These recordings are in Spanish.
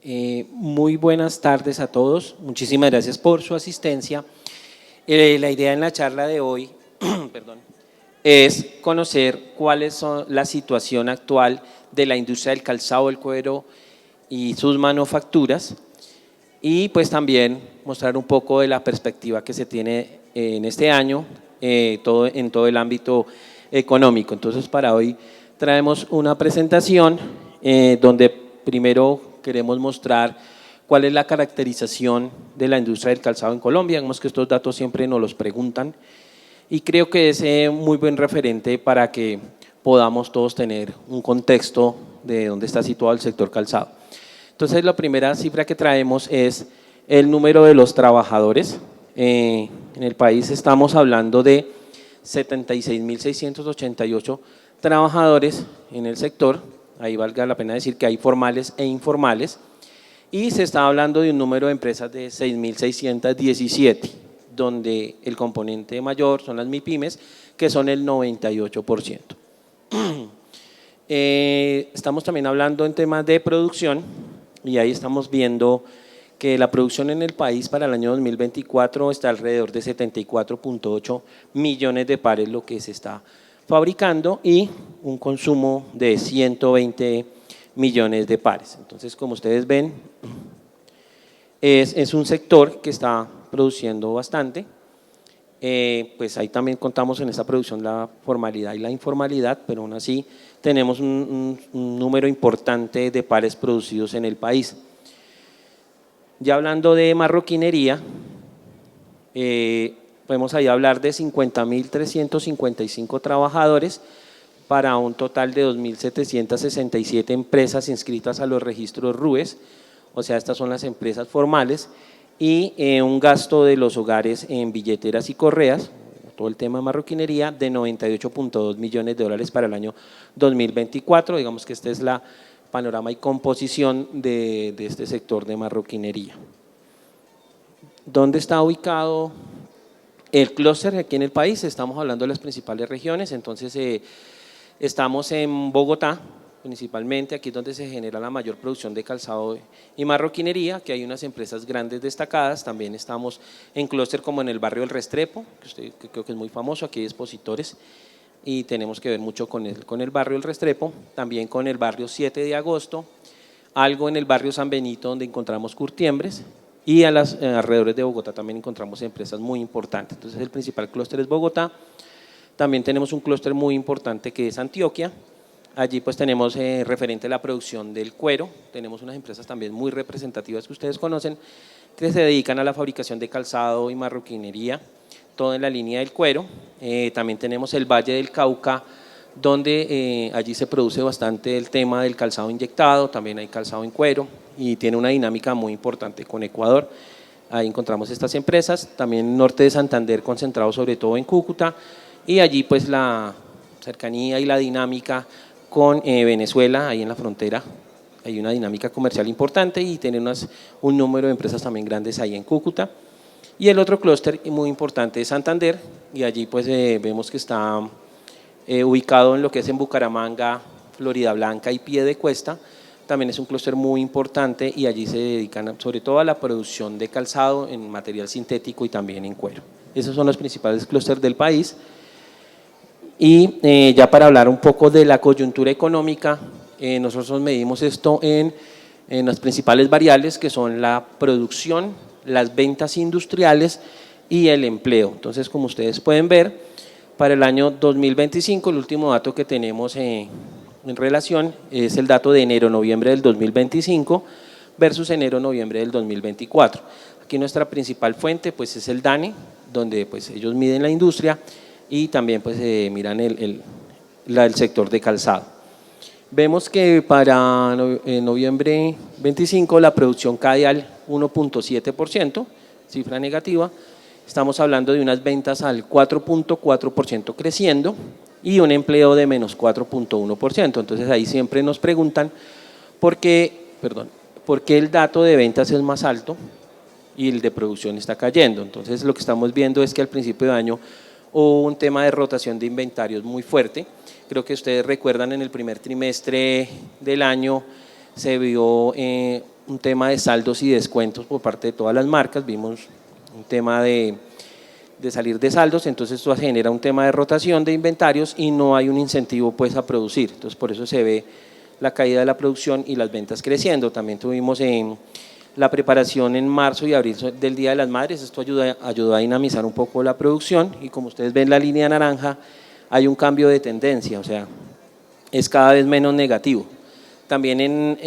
Muy buenas tardes a todos. Muchísimas gracias por su asistencia. La idea en la charla de hoy perdón, es conocer cuál es la situación actual de la industria del calzado, el cuero y sus manufacturas, y pues también mostrar un poco de la perspectiva que se tiene en este año en todo el ámbito económico. Entonces, para hoy traemos una presentación donde primero queremos mostrar cuál es la caracterización de la industria del calzado en Colombia. Vemos que estos datos siempre nos los preguntan y creo que es muy buen referente para que podamos todos tener un contexto de dónde está situado el sector calzado. Entonces, la primera cifra que traemos es el número de los trabajadores. En el país estamos hablando de 76.688 trabajadores en el sector. Ahí valga la pena decir que hay formales e informales. Y se está hablando de un número de empresas de 6.617, donde el componente mayor son las MIPYMES, que son el 98%. Estamos también hablando en temas de producción, y ahí estamos viendo que la producción en el país para el año 2024 está alrededor de 74.8 millones de pares lo que se está fabricando y un consumo de 120 millones de pares. Entonces, como ustedes ven, es un sector que está produciendo bastante. Pues ahí también contamos en esta producción la formalidad y la informalidad, pero aún así tenemos un número importante de pares producidos en el país. Ya hablando de marroquinería, podemos ahí hablar de 50.355 trabajadores para un total de 2.767 empresas inscritas a los registros RUES, o sea, estas son las empresas formales, y un gasto de los hogares en billeteras y correas, todo el tema de marroquinería, de 98.2 millones de dólares para el año 2024. Digamos que esta es la panorama y composición de este sector de marroquinería. ¿Dónde está ubicado el clúster aquí en el país? Estamos hablando de las principales regiones, entonces estamos en Bogotá, principalmente, aquí es donde se genera la mayor producción de calzado y marroquinería, que hay unas empresas grandes destacadas. También estamos en clúster como en el barrio El Restrepo, que creo que es muy famoso, aquí hay expositores y tenemos que ver mucho con el barrio El Restrepo, también con el barrio 7 de agosto, algo en el barrio San Benito donde encontramos curtiembres, y a los alrededores de Bogotá también encontramos empresas muy importantes. Entonces, el principal clúster es Bogotá. También tenemos un clúster muy importante que es Antioquia. Allí pues tenemos referente a la producción del cuero, tenemos unas empresas también muy representativas que ustedes conocen, que se dedican a la fabricación de calzado y marroquinería, todo en la línea del cuero. También tenemos el Valle del Cauca, donde allí se produce bastante el tema del calzado inyectado, también hay calzado en cuero y tiene una dinámica muy importante con Ecuador. Ahí encontramos estas empresas, también norte de Santander concentrado sobre todo en Cúcuta, y allí pues la cercanía y la dinámica con Venezuela, ahí en la frontera, hay una dinámica comercial importante y tiene un número de empresas también grandes ahí en Cúcuta. Y el otro clúster muy importante es Santander, y allí pues vemos que está ubicado en lo que es en Bucaramanga, Floridablanca y Piedecuesta. También es un clúster muy importante y allí se dedican sobre todo a la producción de calzado en material sintético y también en cuero. Esos son los principales clústeres del país. Y ya para hablar un poco de la coyuntura económica, nosotros medimos esto en las principales variables, que son la producción, las ventas industriales y el empleo. Entonces, como ustedes pueden ver, para el año 2025, el último dato que tenemos en relación es el dato de enero-noviembre del 2025 versus enero-noviembre del 2024. Aquí nuestra principal fuente pues es el DANE, donde pues ellos miden la industria y también pues miran el sector de calzado. Vemos que para noviembre 25 la producción cae al 1.7%, cifra negativa. Estamos hablando de unas ventas al 4.4% creciendo y un empleo de menos 4.1%. Entonces ahí siempre nos preguntan por qué el dato de ventas es más alto y el de producción está cayendo. Entonces lo que estamos viendo es que al principio de año hubo un tema de rotación de inventarios muy fuerte. Creo que ustedes recuerdan en el primer trimestre del año se vio un tema de saldos y descuentos por parte de todas las marcas, vimos un tema de salir de saldos, entonces esto genera un tema de rotación de inventarios y no hay un incentivo pues a producir, entonces por eso se ve la caída de la producción y las ventas creciendo. También tuvimos en la preparación en marzo y abril del Día de las Madres, esto ayudó a dinamizar un poco la producción y como ustedes ven la línea naranja hay un cambio de tendencia, o sea, es cada vez menos negativo. También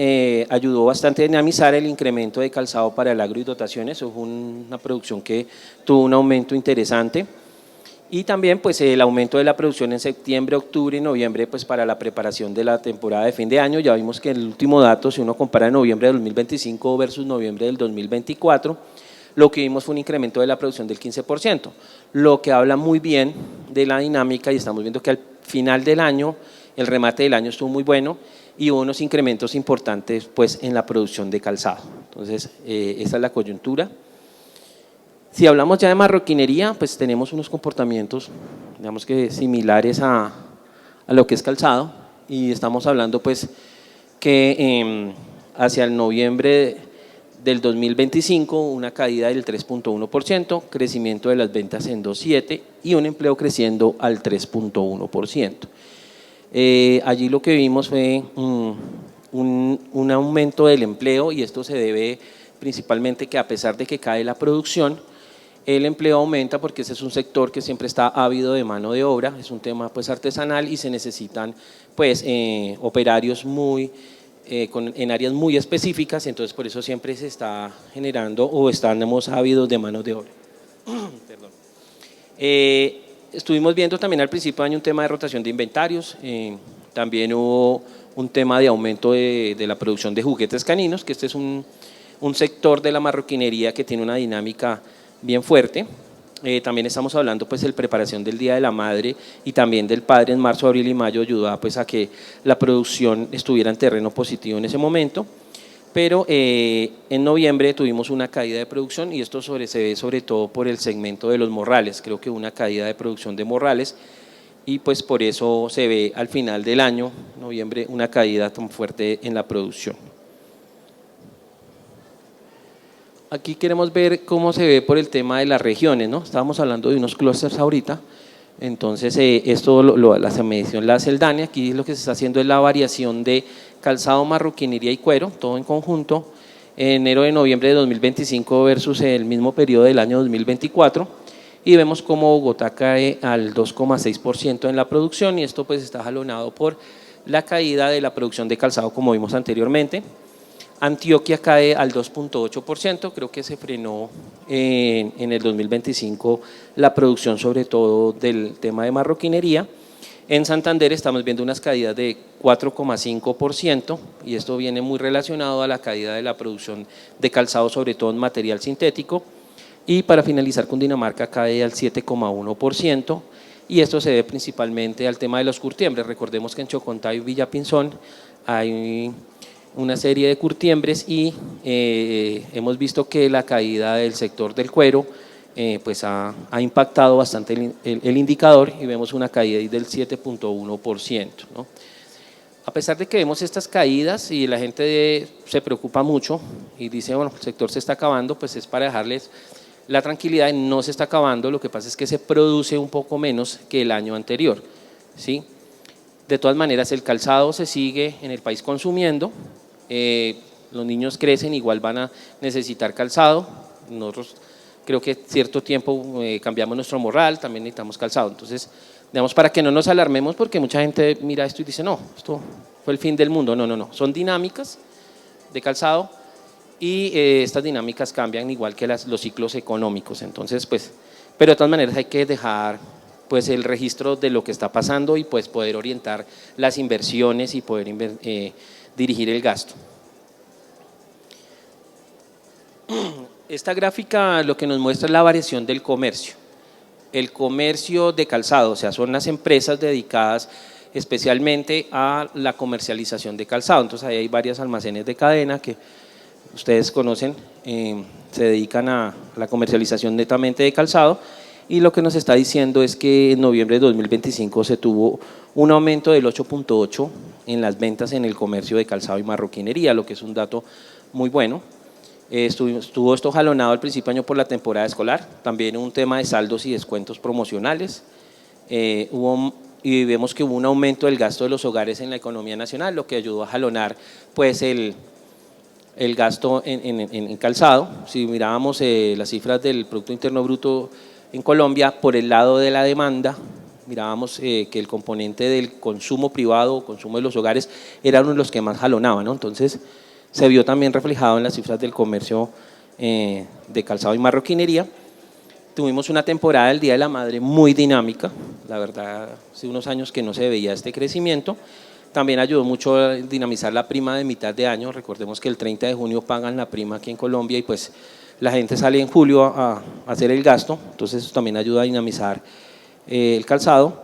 ayudó bastante a dinamizar el incremento de calzado para el agro y dotaciones, eso fue una producción que tuvo un aumento interesante. Y también pues el aumento de la producción en septiembre, octubre y noviembre pues para la preparación de la temporada de fin de año. Ya vimos que el último dato, si uno compara noviembre del 2025 versus noviembre del 2024, lo que vimos fue un incremento de la producción del 15%, lo que habla muy bien de la dinámica y estamos viendo que al final del año, el remate del año estuvo muy bueno y hubo unos incrementos importantes pues en la producción de calzado. Entonces, esa es la coyuntura. Si hablamos ya de marroquinería, pues tenemos unos comportamientos, digamos que similares a lo que es calzado y estamos hablando pues que hacia el noviembre del 2025 una caída del 3.1%, crecimiento de las ventas en 2.7% y un empleo creciendo al 3.1%. Allí lo que vimos fue un aumento del empleo y esto se debe principalmente que a pesar de que cae la producción, el empleo aumenta porque ese es un sector que siempre está ávido de mano de obra, es un tema pues artesanal y se necesitan pues operarios en áreas muy específicas, entonces por eso siempre se está generando o estamos ávidos de mano de obra. Perdón. Estuvimos viendo también al principio de año un tema de rotación de inventarios, también hubo un tema de aumento de la producción de juguetes caninos, que este es un sector de la marroquinería que tiene una dinámica bien fuerte. También estamos hablando pues de preparación del Día de la Madre y también del Padre en marzo, abril y mayo ayudaba pues a que la producción estuviera en terreno positivo en ese momento, pero en noviembre tuvimos una caída de producción y esto se ve sobre todo por el segmento de los morrales, creo que una caída de producción de morrales y pues por eso se ve al final del año, noviembre, una caída tan fuerte en la producción. Aquí queremos ver cómo se ve por el tema de las regiones, ¿no? Estábamos hablando de unos clústeres ahorita, entonces esto la medición la hace el DANE, aquí lo que se está haciendo es la variación de calzado, marroquinería y cuero, todo en conjunto, enero de noviembre de 2025 versus el mismo periodo del año 2024 y vemos cómo Bogotá cae al 2,6% en la producción y esto pues está jalonado por la caída de la producción de calzado como vimos anteriormente. Antioquia cae al 2.8%, creo que se frenó en el 2025 la producción sobre todo del tema de marroquinería. En Santander estamos viendo unas caídas de 4,5% y esto viene muy relacionado a la caída de la producción de calzado sobre todo en material sintético y para finalizar Cundinamarca cae al 7,1% y esto se debe principalmente al tema de los curtiembres. Recordemos que en Chocontá y Villapinzón hay una serie de curtiembres y hemos visto que la caída del sector del cuero pues ha impactado bastante el indicador y vemos una caída del 7.1%, ¿no? A pesar de que vemos estas caídas y la gente se preocupa mucho y dice, bueno, el sector se está acabando, pues es para dejarles la tranquilidad, no se está acabando, lo que pasa es que se produce un poco menos que el año anterior, ¿sí? De todas maneras, el calzado se sigue en el país consumiendo, los niños crecen, igual van a necesitar calzado, nosotros creo que cierto tiempo cambiamos nuestro morral, también necesitamos calzado, entonces, digamos, para que no nos alarmemos porque mucha gente mira esto y dice, no, esto fue el fin del mundo, no, son dinámicas de calzado y estas dinámicas cambian igual que los ciclos económicos, entonces, pues, pero de todas maneras hay que dejar pues el registro de lo que está pasando y pues poder orientar las inversiones y poder dirigir el gasto. Esta gráfica lo que nos muestra es la variación del comercio. El comercio de calzado, o sea, son las empresas dedicadas especialmente a la comercialización de calzado. Entonces ahí hay varios almacenes de cadena que ustedes conocen, se dedican a la comercialización netamente de calzado. Y lo que nos está diciendo es que en noviembre de 2025 se tuvo un aumento del 8.8% en las ventas en el comercio de calzado y marroquinería, lo que es un dato muy bueno. Estuvo esto jalonado al principio de año por la temporada escolar, también un tema de saldos y descuentos promocionales. Y vemos que hubo un aumento del gasto de los hogares en la economía nacional, lo que ayudó a jalonar pues el gasto en calzado. Si mirábamos las cifras del Producto Interno Bruto en Colombia, por el lado de la demanda, mirábamos que el componente del consumo privado o consumo de los hogares era uno de los que más jalonaba, ¿no? Entonces, se vio también reflejado en las cifras del comercio de calzado y marroquinería. Tuvimos una temporada del Día de la Madre muy dinámica, la verdad, hace unos años que no se veía este crecimiento. También ayudó mucho a dinamizar la prima de mitad de año. Recordemos que el 30 de junio pagan la prima aquí en Colombia y pues la gente sale en julio a hacer el gasto, entonces eso también ayuda a dinamizar el calzado.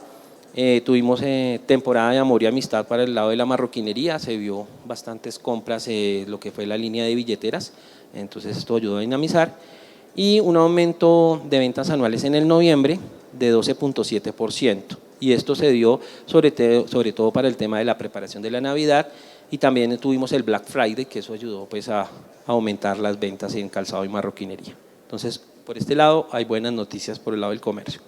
Tuvimos temporada de amor y amistad para el lado de la marroquinería, se vio bastantes compras, lo que fue la línea de billeteras, entonces esto ayudó a dinamizar. Y un aumento de ventas anuales en el noviembre de 12.7%. Y esto se dio sobre todo para el tema de la preparación de la Navidad, y también tuvimos el Black Friday, que eso ayudó pues a aumentar las ventas en calzado y marroquinería. Entonces, por este lado hay buenas noticias por el lado del comercio.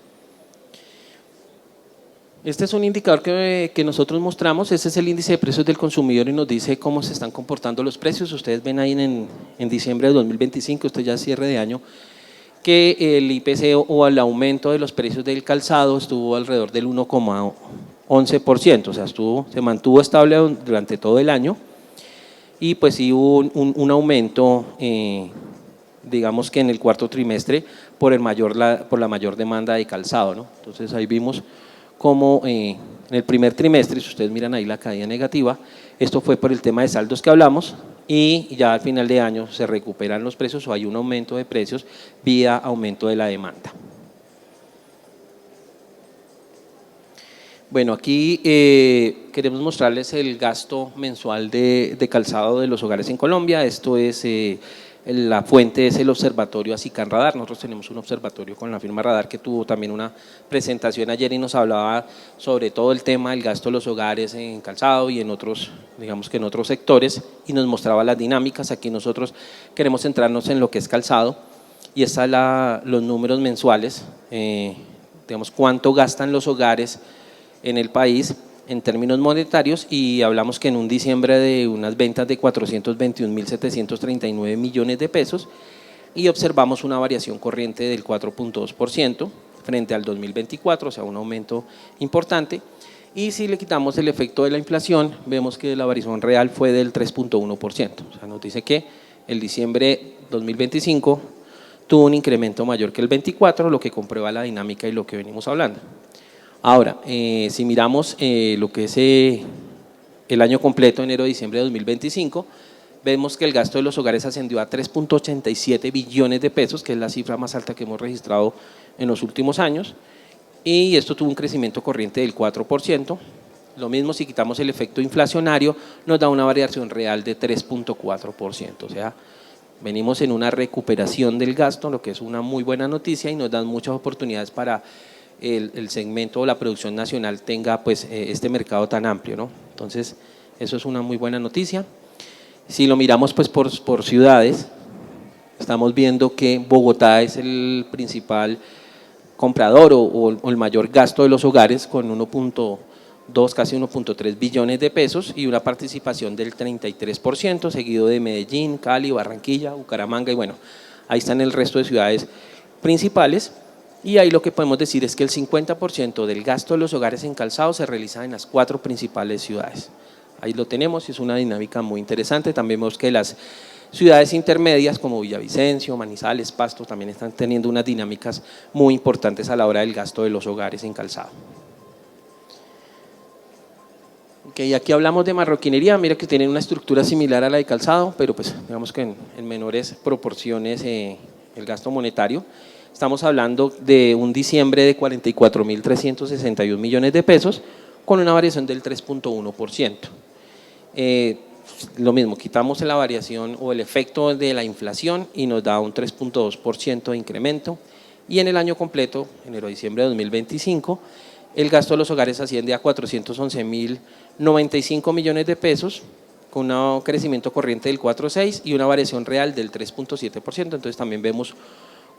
Este es un indicador que nosotros mostramos, este es el índice de precios del consumidor y nos dice cómo se están comportando los precios. Ustedes ven ahí en diciembre de 2025, esto ya es cierre de año, que el IPC o el aumento de los precios del calzado estuvo alrededor del 1,11%, o sea, se mantuvo estable durante todo el año y pues sí hubo un aumento, digamos que en el cuarto trimestre por la mayor demanda de calzado, ¿no? Entonces ahí vimos como en el primer trimestre, si ustedes miran ahí la caída negativa, esto fue por el tema de saldos que hablamos, y ya al final de año se recuperan los precios o hay un aumento de precios vía aumento de la demanda. Bueno, aquí queremos mostrarles el gasto mensual de calzado de los hogares en Colombia. Esto es la fuente es el observatorio ASICAN Radar. Nosotros tenemos un observatorio con la firma Radar que tuvo también una presentación ayer y nos hablaba sobre todo el tema del gasto de los hogares en calzado y en otros, digamos que en otros sectores, y nos mostraba las dinámicas. Aquí nosotros queremos centrarnos en lo que es calzado y están los números mensuales, digamos cuánto gastan los hogares en el país en términos monetarios, y hablamos que en un diciembre de unas ventas de 421.739 millones de pesos, y observamos una variación corriente del 4.2% frente al 2024, o sea, un aumento importante. Y si le quitamos el efecto de la inflación, vemos que la variación real fue del 3.1%, o sea, nos dice que el diciembre 2025 tuvo un incremento mayor que el 24, lo que comprueba la dinámica y lo que venimos hablando. Ahora, si miramos lo que es el año completo, enero-diciembre de 2025, vemos que el gasto de los hogares ascendió a 3.87 billones de pesos, que es la cifra más alta que hemos registrado en los últimos años, y esto tuvo un crecimiento corriente del 4%. Lo mismo si quitamos el efecto inflacionario, nos da una variación real de 3.4%, o sea, venimos en una recuperación del gasto, lo que es una muy buena noticia y nos dan muchas oportunidades para el segmento o la producción nacional tenga pues este mercado tan amplio, ¿no? Entonces, eso es una muy buena noticia. Si lo miramos pues por ciudades, estamos viendo que Bogotá es el principal comprador o el mayor gasto de los hogares con 1.2, casi 1.3 billones de pesos y una participación del 33%, seguido de Medellín, Cali, Barranquilla, Bucaramanga y bueno, ahí están el resto de ciudades principales. Y ahí lo que podemos decir es que el 50% del gasto de los hogares en calzado se realiza en las 4 principales ciudades. Ahí lo tenemos y es una dinámica muy interesante. También vemos que las ciudades intermedias como Villavicencio, Manizales, Pasto también están teniendo unas dinámicas muy importantes a la hora del gasto de los hogares en calzado. Okay, aquí hablamos de marroquinería, mira que tienen una estructura similar a la de calzado, pero pues digamos que en menores proporciones el gasto monetario. Estamos hablando de un diciembre de 44.361 millones de pesos con una variación del 3.1%. Lo mismo, quitamos la variación o el efecto de la inflación y nos da un 3.2% de incremento. Y en el año completo, enero-diciembre de 2025, el gasto de los hogares asciende a 411.095 millones de pesos con un crecimiento corriente del 4,6 y una variación real del 3,7%. Entonces también vemos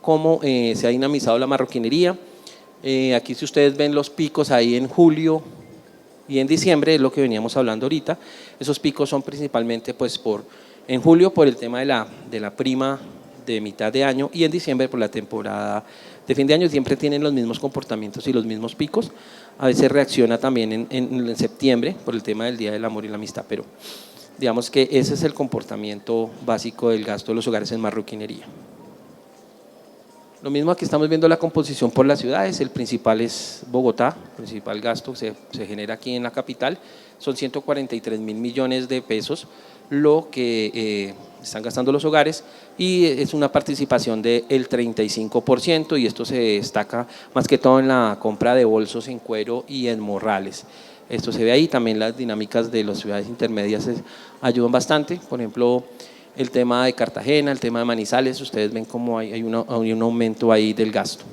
cómo se ha dinamizado la marroquinería. Aquí si ustedes ven los picos ahí en julio y en diciembre, es lo que veníamos hablando ahorita. Esos picos son principalmente pues en julio por el tema de la prima de mitad de año y en diciembre por la temporada de fin de año. Siempre tienen los mismos comportamientos y los mismos picos. A veces reacciona también en septiembre por el tema del Día del Amor y la Amistad, pero digamos que ese es el comportamiento básico del gasto de los hogares en marroquinería. Lo mismo aquí estamos viendo la composición por las ciudades. El principal es Bogotá, el principal gasto se genera aquí en la capital, son 143.000 millones de pesos lo que están gastando los hogares y es una participación del 35% y esto se destaca más que todo en la compra de bolsos en cuero y en morrales. Esto se ve ahí, también las dinámicas de las ciudades intermedias ayudan bastante, por ejemplo, el tema de Cartagena, el tema de Manizales, ustedes ven cómo hay un aumento ahí del gasto.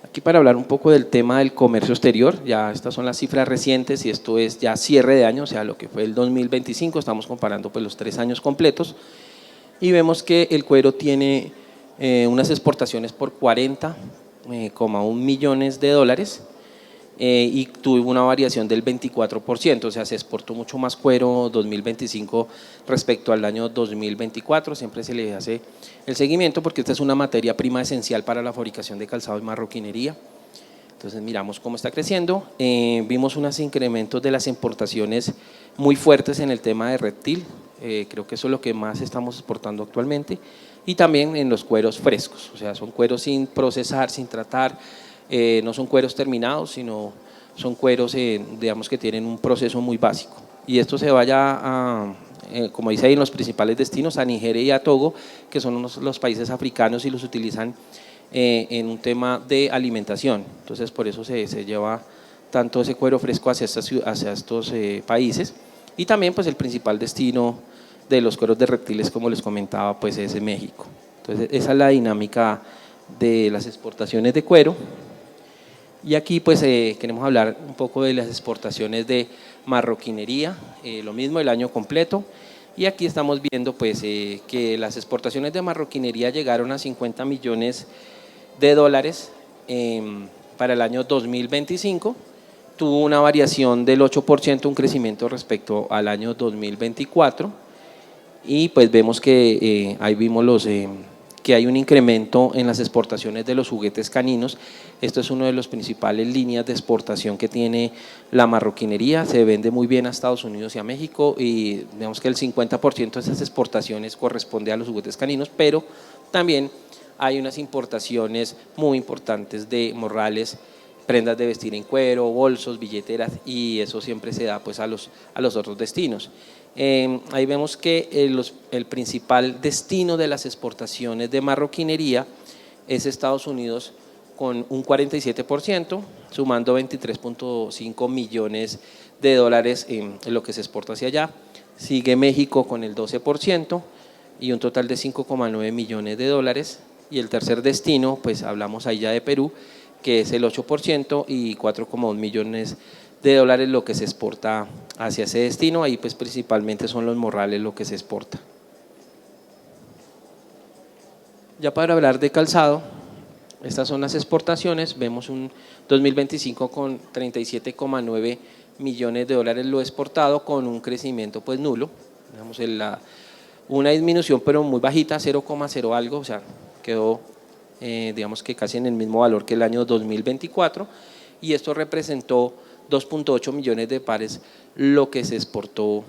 Aquí para hablar un poco del tema del comercio exterior, ya estas son las cifras recientes y esto es ya cierre de año, o sea, lo que fue el 2025, estamos comparando pues los 3 años completos y vemos que el cuero tiene unas exportaciones por 40,1 millones de dólares. Y tuvo una variación del 24%, o sea, se exportó mucho más cuero 2025 respecto al año 2024, siempre se le hace el seguimiento porque esta es una materia prima esencial para la fabricación de calzado y marroquinería. Entonces miramos cómo está creciendo, vimos unos incrementos de las importaciones muy fuertes en el tema de reptil, creo que eso es lo que más estamos exportando actualmente, y también en los cueros frescos, o sea, son cueros sin procesar, sin tratar. No son cueros terminados, sino son cueros, digamos que tienen un proceso muy básico. Y esto se vaya como dice ahí, en los principales destinos, a Nigeria y a Togo, que son los países africanos y los utilizan en un tema de alimentación. Entonces, por eso se lleva tanto ese cuero fresco hacia estos países. Y también, pues, el principal destino de los cueros de reptiles, como les comentaba, pues es en México. Entonces, esa es la dinámica de las exportaciones de cuero. Y aquí pues queremos hablar un poco de las exportaciones de marroquinería, lo mismo el año completo. Y aquí estamos viendo pues que las exportaciones de marroquinería llegaron a 50 millones de dólares para el año 2025. Tuvo una variación del 8%, un crecimiento respecto al año 2024. Y pues vemos que ahí vimos que hay un incremento en las exportaciones de los juguetes caninos. Esto es una de las principales líneas de exportación que tiene la marroquinería, se vende muy bien a Estados Unidos y a México y vemos que el 50% de esas exportaciones corresponde a los juguetes caninos, pero también hay unas importaciones muy importantes de morrales, prendas de vestir en cuero, bolsos, billeteras y eso siempre se da pues a los otros destinos. Ahí vemos que el principal destino de las exportaciones de marroquinería es Estados Unidos con un 47%, sumando 23,5 millones de dólares en lo que se exporta hacia allá. Sigue México con el 12% y un total de 5,9 millones de dólares. Y el tercer destino, pues hablamos ahí ya de Perú, que es el 8% y 4,2 millones de dólares lo que se exporta hacia ese destino. Ahí pues principalmente son los morrales lo que se exporta. Ya para hablar de calzado, estas son las exportaciones, vemos un 2025 con 37,9 millones de dólares lo exportado con un crecimiento pues nulo, digamos una disminución pero muy bajita, 0,0 algo, o sea, quedó digamos que casi en el mismo valor que el año 2024 y esto representó 2,8 millones de pares lo que se exportó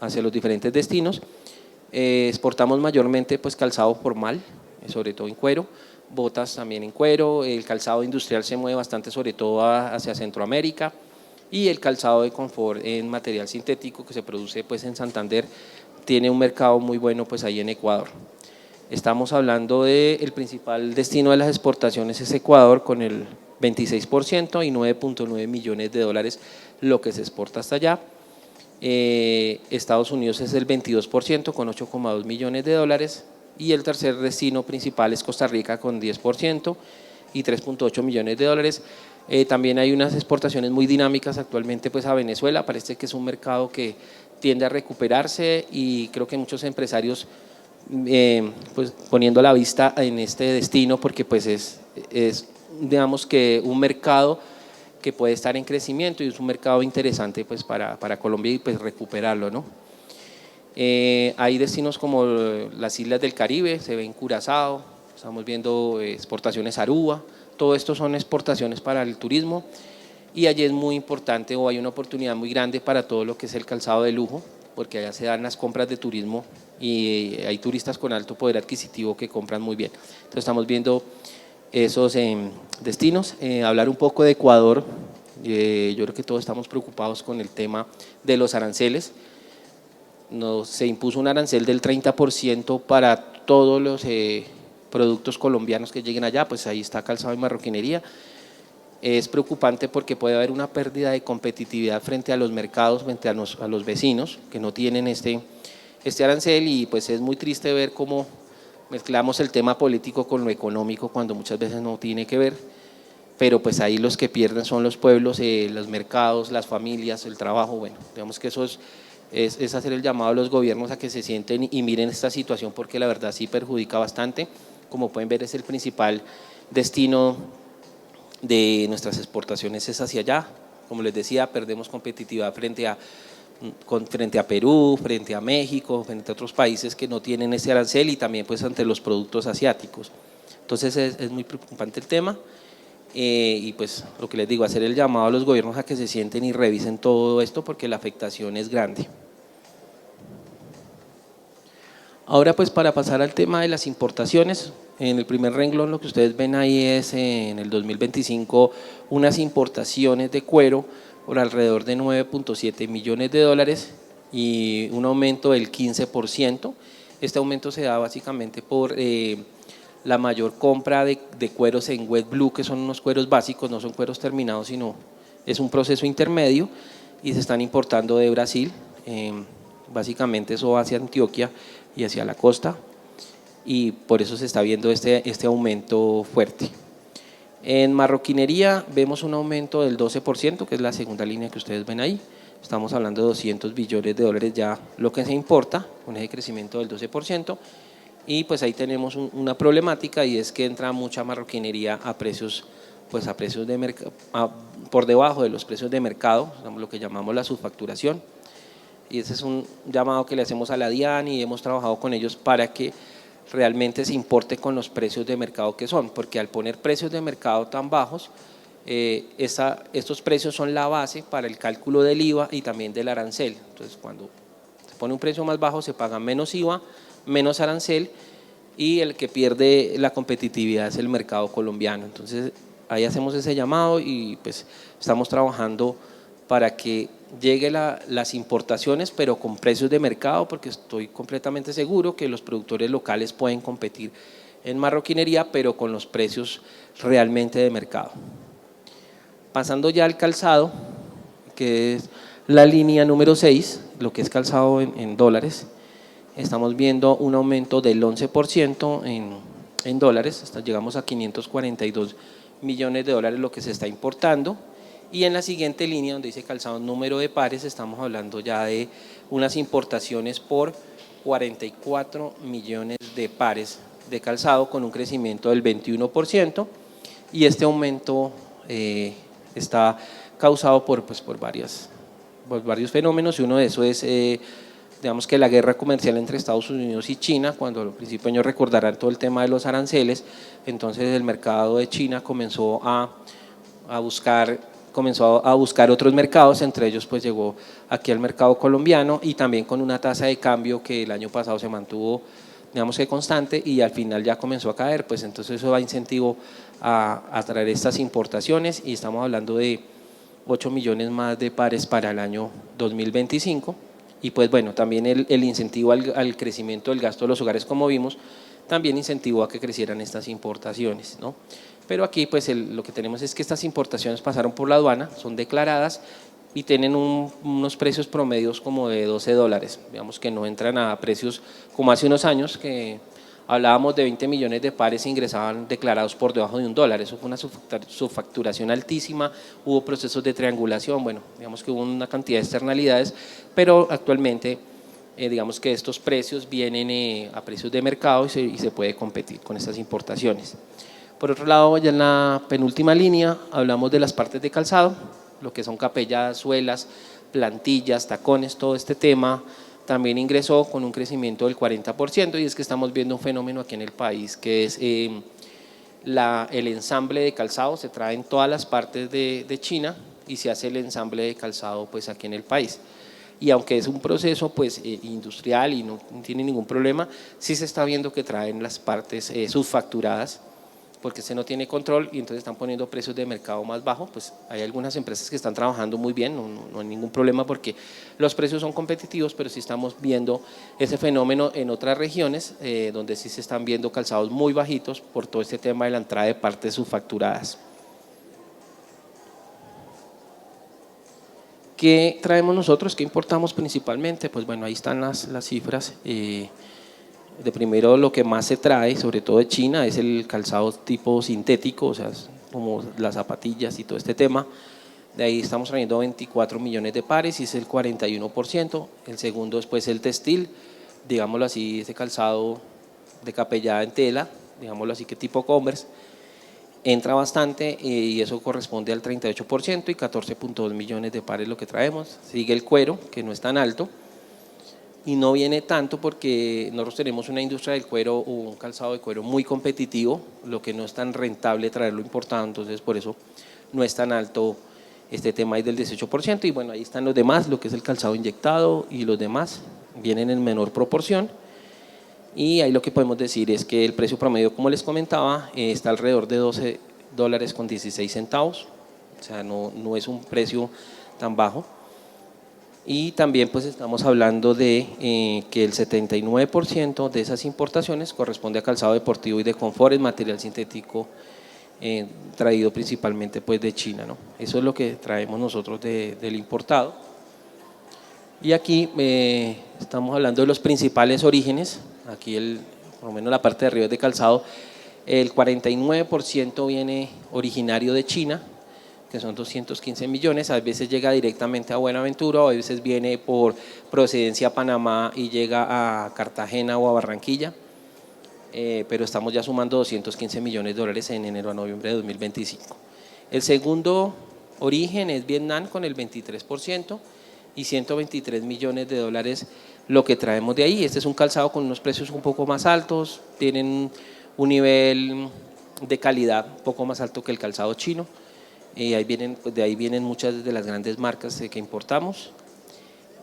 hacia los diferentes destinos. Exportamos mayormente pues calzado formal, sobre todo en cuero, botas también en cuero, el calzado industrial se mueve bastante sobre todo hacia Centroamérica y el calzado de confort en material sintético que se produce pues en Santander tiene un mercado muy bueno pues ahí en Ecuador. Estamos hablando del principal destino de las exportaciones es Ecuador con el 26% y 9,9 millones de dólares lo que se exporta hasta allá. Estados Unidos es el 22% con 8,2 millones de dólares y el tercer destino principal es Costa Rica con 10% y 3,8 millones de dólares. También hay unas exportaciones muy dinámicas actualmente pues, a Venezuela, parece que es un mercado que tiende a recuperarse y creo que muchos empresarios pues, poniendo la vista en este destino porque pues, es digamos que un mercado que puede estar en crecimiento y es un mercado interesante pues, para Colombia y pues, recuperarlo, ¿no? Hay destinos como las islas del Caribe, se ve en Curazao, estamos viendo exportaciones a Aruba, todo esto son exportaciones para el turismo y allí es muy importante o hay una oportunidad muy grande para todo lo que es el calzado de lujo, porque allá se dan las compras de turismo y hay turistas con alto poder adquisitivo que compran muy bien. Entonces estamos viendo esos destinos. Hablar un poco de Ecuador, yo creo que todos estamos preocupados con el tema de los aranceles. Se impuso un arancel del 30% para todos los productos colombianos que lleguen allá, pues ahí está calzado y marroquinería. Es preocupante porque puede haber una pérdida de competitividad frente a los mercados, frente a los vecinos que no tienen este arancel y pues es muy triste ver cómo mezclamos el tema político con lo económico cuando muchas veces no tiene que ver, pero pues ahí los que pierden son los pueblos, los mercados, las familias, el trabajo, bueno, digamos que eso es hacer el llamado a los gobiernos a que se sienten y miren esta situación porque la verdad sí perjudica bastante. Como pueden ver es el principal destino de nuestras exportaciones es hacia allá. Como les decía, perdemos competitividad frente a Perú, frente a México, frente a otros países que no tienen ese arancel y también pues ante los productos asiáticos. Entonces es muy preocupante el tema y pues lo que les digo, hacer el llamado a los gobiernos a que se sienten y revisen todo esto porque la afectación es grande. Ahora pues para pasar al tema de las importaciones, en el primer renglón lo que ustedes ven ahí es en el 2025 unas importaciones de cuero por alrededor de 9.7 millones de dólares y un aumento del 15%. Este aumento se da básicamente por la mayor compra de cueros en wet blue, que son unos cueros básicos, no son cueros terminados, sino es un proceso intermedio y se están importando de Brasil, básicamente eso va hacia Antioquia y hacia la costa y por eso se está viendo este aumento fuerte. En marroquinería vemos un aumento del 12%, que es la segunda línea que ustedes ven ahí. Estamos hablando de 200 billones de dólares ya lo que se importa, con ese crecimiento del 12%. Y pues ahí tenemos una problemática y es que entra mucha marroquinería a precios, pues a precios de mercado, por debajo de los precios de mercado, lo que llamamos la subfacturación. Y ese es un llamado que le hacemos a la DIAN y hemos trabajado con ellos para que realmente se importe con los precios de mercado que son, porque al poner precios de mercado tan bajos, estos precios son la base para el cálculo del IVA y también del arancel. Entonces, cuando se pone un precio más bajo, se paga menos IVA, menos arancel y el que pierde la competitividad es el mercado colombiano. Entonces, ahí hacemos ese llamado y pues estamos trabajando para que llegue las importaciones, pero con precios de mercado, porque estoy completamente seguro que los productores locales pueden competir en marroquinería, pero con los precios realmente de mercado. Pasando ya al calzado, que es la línea número 6, lo que es calzado en dólares, estamos viendo un aumento del 11% en dólares, hasta llegamos a 542 millones de dólares lo que se está importando. Y en la siguiente línea, donde dice calzado número de pares, estamos hablando ya de unas importaciones por 44 millones de pares de calzado con un crecimiento del 21%. Y este aumento está causado por varios fenómenos y uno de esos es, digamos que la guerra comercial entre Estados Unidos y China, cuando al principio ellos recordarán todo el tema de los aranceles, entonces el mercado de China comenzó a buscar otros mercados, entre ellos pues llegó aquí al mercado colombiano y también con una tasa de cambio que el año pasado se mantuvo, digamos que constante y al final ya comenzó a caer, pues entonces eso da incentivo a traer estas importaciones y estamos hablando de 8 millones más de pares para el año 2025 y pues bueno, también el incentivo al crecimiento del gasto de los hogares como vimos, también incentivó a que crecieran estas importaciones, ¿no? Pero aquí pues lo que tenemos es que estas importaciones pasaron por la aduana, son declaradas y tienen unos precios promedios como de $12, digamos que no entran a precios como hace unos años que Hablábamos de 20 millones de pares que ingresaban declarados por debajo de $1. Eso fue una subfacturación altísima, hubo procesos de triangulación, bueno, digamos que hubo una cantidad de externalidades, pero actualmente digamos que estos precios vienen a precios de mercado y se puede competir con estas importaciones. Por otro lado, ya en la penúltima línea hablamos de las partes de calzado, lo que son capelladas, suelas, plantillas, tacones, todo este tema también ingresó con un crecimiento del 40%, y es que estamos viendo un fenómeno aquí en el país que es el ensamble de calzado se trae en todas las partes de China y se hace el ensamble de calzado pues aquí en el país. Y aunque es un proceso pues industrial y no tiene ningún problema, sí se está viendo que traen las partes subfacturadas porque se no tiene control y entonces están poniendo precios de mercado más bajos. Pues hay algunas empresas que están trabajando muy bien, no hay ningún problema porque los precios son competitivos, pero sí estamos viendo ese fenómeno en otras regiones donde sí se están viendo calzados muy bajitos por todo este tema de la entrada de partes subfacturadas. ¿Qué traemos nosotros? ¿Qué importamos principalmente? Pues bueno, ahí están las cifras. De primero, lo que más se trae, sobre todo de China, es el calzado tipo sintético, o sea, como las zapatillas y todo este tema. De ahí estamos trayendo 24 millones de pares y es el 41%. El segundo es pues el textil, digámoslo así, ese calzado de capellada en tela, digámoslo así, que tipo Converse. Entra bastante y eso corresponde al 38% y 14.2 millones de pares lo que traemos. Sigue el cuero, que no es tan alto y no viene tanto porque nosotros tenemos una industria del cuero o un calzado de cuero muy competitivo, lo que no es tan rentable traerlo importado, entonces por eso no es tan alto este tema ahí del 18%. Y bueno, ahí están los demás, lo que es el calzado inyectado y los demás vienen en menor proporción. Y ahí lo que podemos decir es que el precio promedio, como les comentaba, está alrededor de $12.16, o sea, no es un precio tan bajo. Y también pues estamos hablando de que el 79% de esas importaciones corresponde a calzado deportivo y de confort, material sintético traído principalmente pues de China, ¿no? Eso es lo que traemos nosotros del importado. Y aquí estamos hablando de los principales orígenes. Aquí por lo menos la parte de arriba es de calzado. El 49% viene originario de China, que son 215 millones, a veces llega directamente a Buenaventura o a veces viene por procedencia a Panamá y llega a Cartagena o a Barranquilla, pero estamos ya sumando 215 millones de dólares en enero a noviembre de 2025. El segundo origen es Vietnam con el 23% y 123 millones de dólares lo que traemos de ahí. Este es un calzado con unos precios un poco más altos, tienen un nivel de calidad un poco más alto que el calzado chino. De ahí vienen muchas de las grandes marcas que importamos.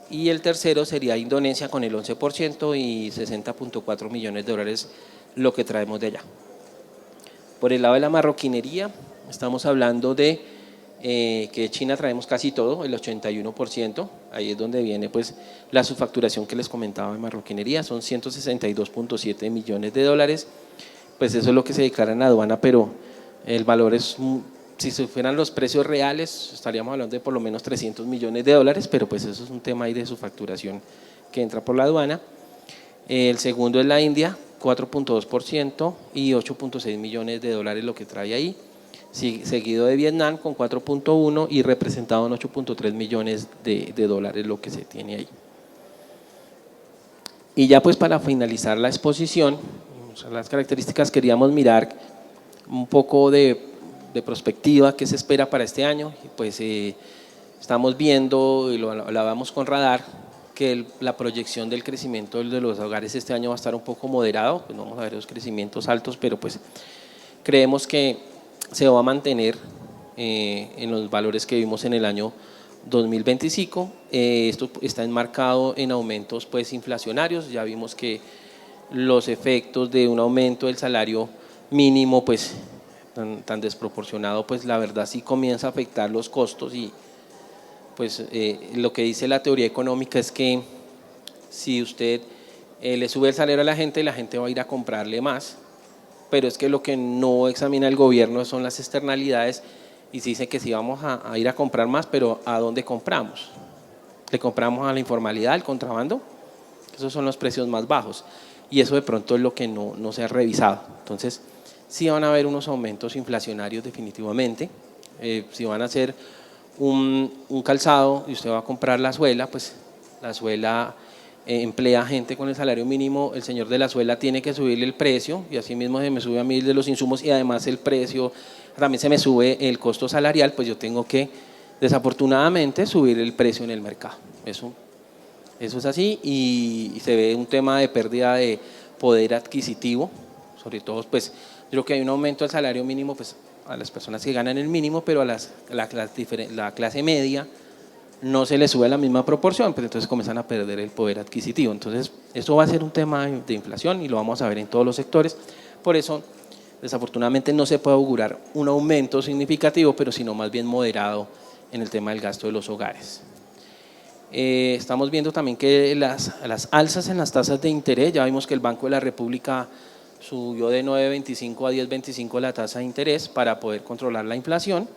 Y el tercero sería Indonesia con el 11% y 60.4 millones de dólares lo que traemos de allá. Por el lado de la marroquinería, estamos hablando de que de China traemos casi todo, el 81%, ahí es donde viene pues la subfacturación que les comentaba de marroquinería, son 162.7 millones de dólares, pues eso es lo que se declara en aduana, pero el valor es, si se fueran los precios reales, estaríamos hablando de por lo menos 300 millones de dólares, pero pues eso es un tema ahí de subfacturación que entra por la aduana. El segundo es la India, 4.2% y 8.6 millones de dólares lo que trae ahí, seguido de Vietnam con 4.1 y representado en 8.3 millones de dólares lo que se tiene ahí. Y ya pues para finalizar la exposición, las características, queríamos mirar un poco de prospectiva, qué se espera para este año. Pues estamos viendo, y lo hablábamos con Radar, que la proyección del crecimiento de los hogares este año va a estar un poco moderado, pues no vamos a ver los crecimientos altos, pero pues creemos que se va a mantener en los valores que vimos en el año 2025. Esto está enmarcado en aumentos pues inflacionarios. Ya vimos que los efectos de un aumento del salario mínimo pues tan desproporcionado, pues la verdad sí comienza a afectar los costos. Y pues lo que dice la teoría económica es que si usted le sube el salario a la gente va a ir a comprarle más, pero es que lo que no examina el gobierno son las externalidades, y se dice que sí vamos a ir a comprar más, pero ¿a dónde compramos? ¿Le compramos a la informalidad, al contrabando? Esos son los precios más bajos. y eso de pronto es lo que no se ha revisado. Entonces, sí van a haber unos aumentos inflacionarios definitivamente. Si van a hacer un calzado y usted va a comprar la suela, pues la suela emplea gente con el salario mínimo, el señor de la suela tiene que subirle el precio y así mismo se me sube a mí de los insumos y además el precio, también se me sube el costo salarial, pues yo tengo que desafortunadamente subir el precio en el mercado. Eso es así y se ve un tema de pérdida de poder adquisitivo, sobre todo pues yo creo que hay un aumento del salario mínimo pues a las personas que ganan el mínimo, pero a la clase media no se les sube la misma proporción, pues entonces comienzan a perder el poder adquisitivo. Entonces, esto va a ser un tema de inflación y lo vamos a ver en todos los sectores. Por eso, desafortunadamente, no se puede augurar un aumento significativo, pero sino más bien moderado en el tema del gasto de los hogares. Estamos viendo también que las alzas en las tasas de interés, ya vimos que el Banco de la República subió de 9,25 a 10,25 la tasa de interés para poder controlar la inflación,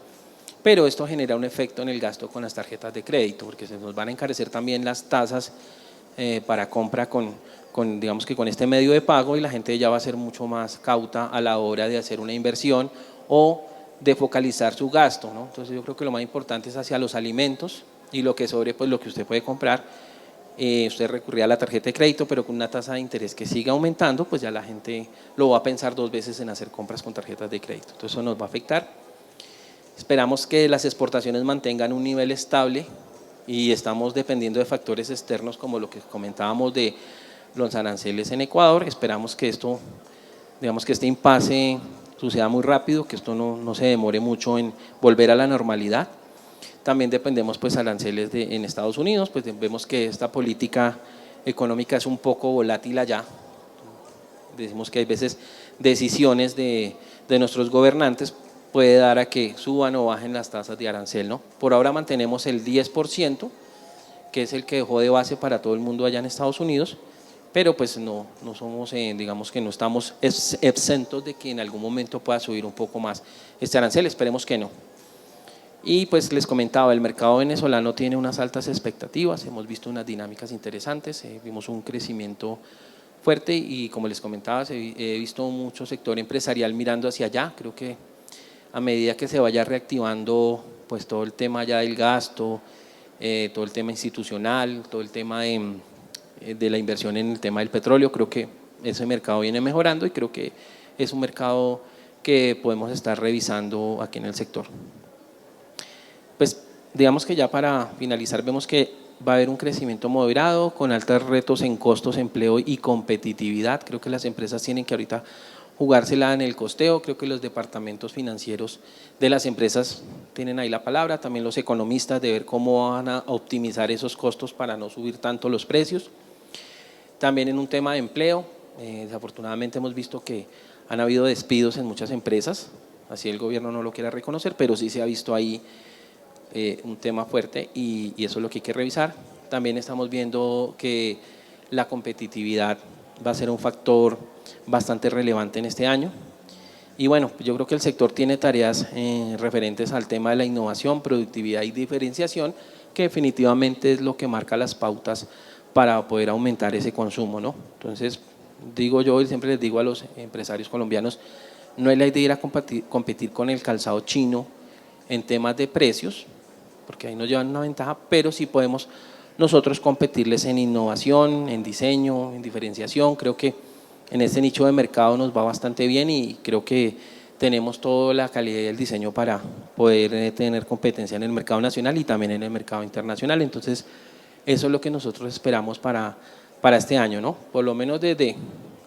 pero esto genera un efecto en el gasto con las tarjetas de crédito, porque se nos van a encarecer también las tasas para compra digamos que con este medio de pago y la gente ya va a ser mucho más cauta a la hora de hacer una inversión o de focalizar su gasto, ¿no? Entonces yo creo que lo más importante es hacia los alimentos y lo que sobre, pues lo que usted puede comprar. Usted recurría a la tarjeta de crédito, pero con una tasa de interés que siga aumentando, pues ya la gente lo va a pensar 2 veces en hacer compras con tarjetas de crédito. Entonces eso nos va a afectar. Esperamos que las exportaciones mantengan un nivel estable y estamos dependiendo de factores externos como lo que comentábamos de los aranceles en Ecuador. Esperamos que esto, digamos que este impasse suceda muy rápido, que esto no se demore mucho en volver a la normalidad. También dependemos pues aranceles en Estados Unidos, pues vemos que esta política económica es un poco volátil allá. Decimos que hay veces decisiones de nuestros gobernantes puede dar a que suban o bajen las tasas de arancel, ¿no? Por ahora mantenemos el 10%, que es el que dejó de base para todo el mundo allá en Estados Unidos, pero pues no somos, digamos que no estamos exentos de que en algún momento pueda subir un poco más este arancel, esperemos que no. Y pues les comentaba, el mercado venezolano tiene unas altas expectativas, hemos visto unas dinámicas interesantes, vimos un crecimiento fuerte y como les comentaba, he visto mucho sector empresarial mirando hacia allá. Creo que a medida que se vaya reactivando pues todo el tema ya del gasto, todo el tema institucional, todo el tema de la inversión en el tema del petróleo, creo que ese mercado viene mejorando y creo que es un mercado que podemos estar revisando aquí en el sector. Pues digamos que ya para finalizar vemos que va a haber un crecimiento moderado con altos retos en costos, empleo y competitividad. Creo que las empresas tienen que ahorita jugársela en el costeo, creo que los departamentos financieros de las empresas tienen ahí la palabra, también los economistas de ver cómo van a optimizar esos costos para no subir tanto los precios. También en un tema de empleo, desafortunadamente hemos visto que han habido despidos en muchas empresas, así el gobierno no lo quiera reconocer, pero sí se ha visto ahí un tema fuerte y eso es lo que hay que revisar. También estamos viendo que la competitividad va a ser un factor bastante relevante en este año y bueno, yo creo que el sector tiene tareas referentes al tema de la innovación, productividad y diferenciación, que definitivamente es lo que marca las pautas para poder aumentar ese consumo, ¿no? Entonces digo yo y siempre les digo a los empresarios colombianos, no es la idea ir a competir con el calzado chino en temas de precios, porque ahí nos llevan una ventaja, pero sí podemos nosotros competirles en innovación, en diseño, en diferenciación. Creo que en este nicho de mercado nos va bastante bien y creo que tenemos toda la calidad y el diseño para poder tener competencia en el mercado nacional y también en el mercado internacional. Entonces, eso es lo que nosotros esperamos para este año, ¿no? Por lo menos desde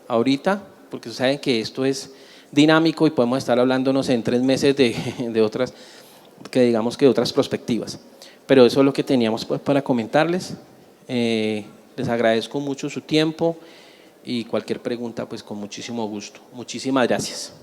ahorita, porque saben que esto es dinámico y podemos estar hablándonos en 3 meses de otras, que digamos que de otras perspectivas. Pero eso es lo que teníamos pues para comentarles. Les agradezco mucho su tiempo y cualquier pregunta pues con muchísimo gusto. Muchísimas gracias.